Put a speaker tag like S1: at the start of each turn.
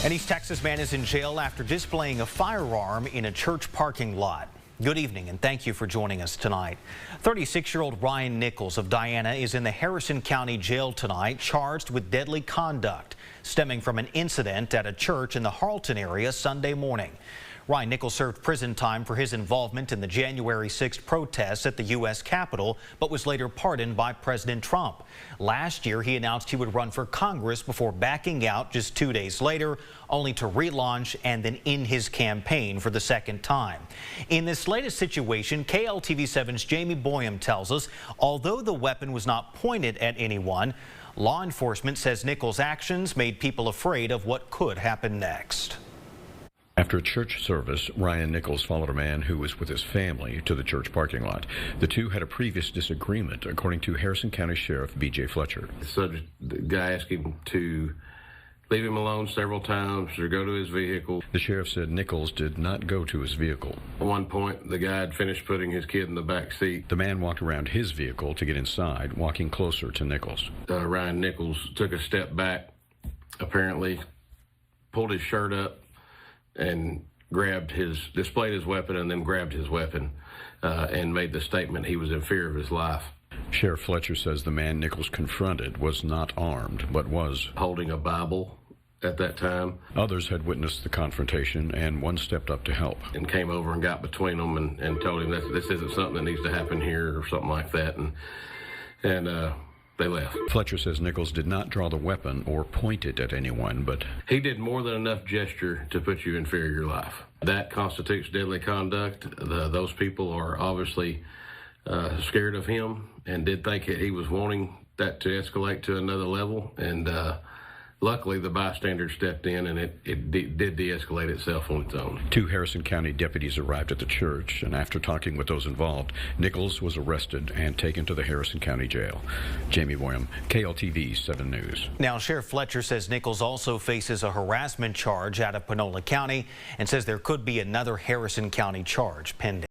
S1: An East Texas man is in jail after displaying a firearm in a church parking lot. Good evening and thank you for joining us tonight. 36-year-old Ryan Nichols of Diana is in the Harrison County Jail tonight, charged with deadly conduct stemming from an incident at a church in the Harlton area Sunday morning. Ryan Nichols served prison time for his involvement in the January 6th protests at the U.S. Capitol, but was later pardoned by President Trump. Last year, he announced he would run for Congress before backing out just 2 days later, only to relaunch and then end his campaign for the second time. In this latest situation, KLTV7's Jamie Boyum tells us, although the weapon was not pointed at anyone, law enforcement says Nichols' actions made people afraid of what could happen next.
S2: After a church service, Ryan Nichols followed a man who was with his family to the church parking lot. The two had a previous disagreement, according to Harrison County Sheriff B.J. Fletcher.
S3: The guy asked him to leave him alone several times or go to his vehicle.
S2: The sheriff said Nichols did not go to his vehicle.
S3: At one point, the guy had finished putting his kid in the back seat.
S2: The man walked around his vehicle to get inside, walking closer to Nichols.
S3: Ryan Nichols took a step back, apparently pulled his shirt up, and displayed his weapon and then grabbed his weapon and made the statement he was in fear of his life.
S2: Sheriff Fletcher says the man Nichols confronted was not armed, but was
S3: holding a Bible at that time.
S2: Others had witnessed the confrontation, and one stepped up to help.
S3: And came over and got between them and told him that this isn't something that needs to happen here or something like that. And they left.
S2: Fletcher says Nichols did not draw the weapon or point it at anyone, but
S3: he did more than enough gesture to put you in fear of your life. That constitutes deadly conduct. Those people are obviously scared of him and did think that he was wanting that to escalate to another level. And luckily, the bystanders stepped in and it did de-escalate itself on its own. 2
S2: Harrison County deputies arrived at the church, and after talking with those involved, Nichols was arrested and taken to the Harrison County Jail. Jamie Boyum, KLTV 7 News.
S1: Now, Sheriff Fletcher says Nichols also faces a harassment charge out of Panola County and says there could be another Harrison County charge pending.